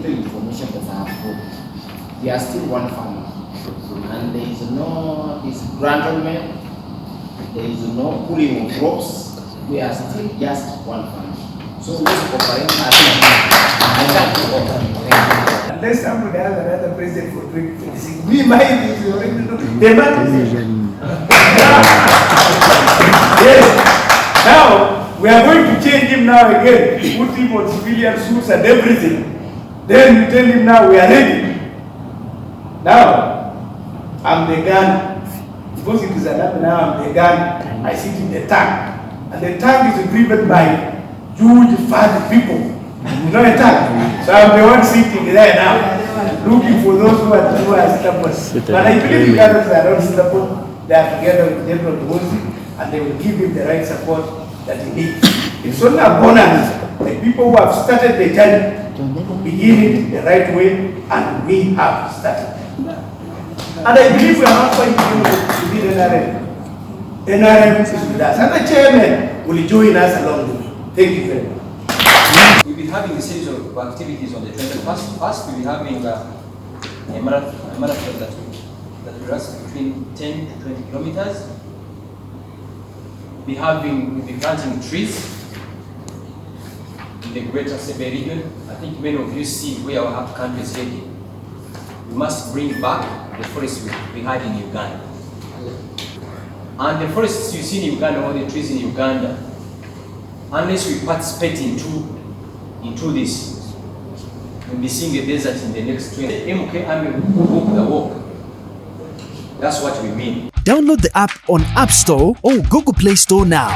little information that I have got. We are still one family, and there is no disgruntlement, there is no pulling of ropes. We are still just one family. So let's cooperate. I thank you all. Unless somebody has another president for 2026, we might be already the man. Yes. Now we are going to change him now again. Put him on civilian suits and everything. Then we tell him now we are ready. Now I'm the gun. Because it is another now I'm the gun. I sit in the tank. And the tank is driven by huge fat people. You know a tank? So I'm the one sitting there now, looking for those who are stubborn. But I believe the others are not stubborn. They are together with General Muhoozi, and they will give him the right support that he needs. It's only a bonus. The people who have started the journey begin it the right way, and we have started. And I believe we are not going to be the NRM. NRM is with us, and the chairman will join us along the way. Thank you very much. We'll be having a series of activities on the 21st. First, we'll be having a marathon that will last between 10 to 20 kilometers. We'll be planting trees in the greater Sebe region. I think many of you see where our country is heading. We must bring back the forests we had in Uganda. And the forests you see in Uganda, all the trees in Uganda, unless we participate into this, we'll be seeing a desert in the next 20 years. MK Army will walk the walk. That's what we mean. Download the app on App Store or Google Play Store now.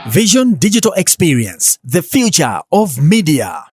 Vision Digital Experience, the future of media.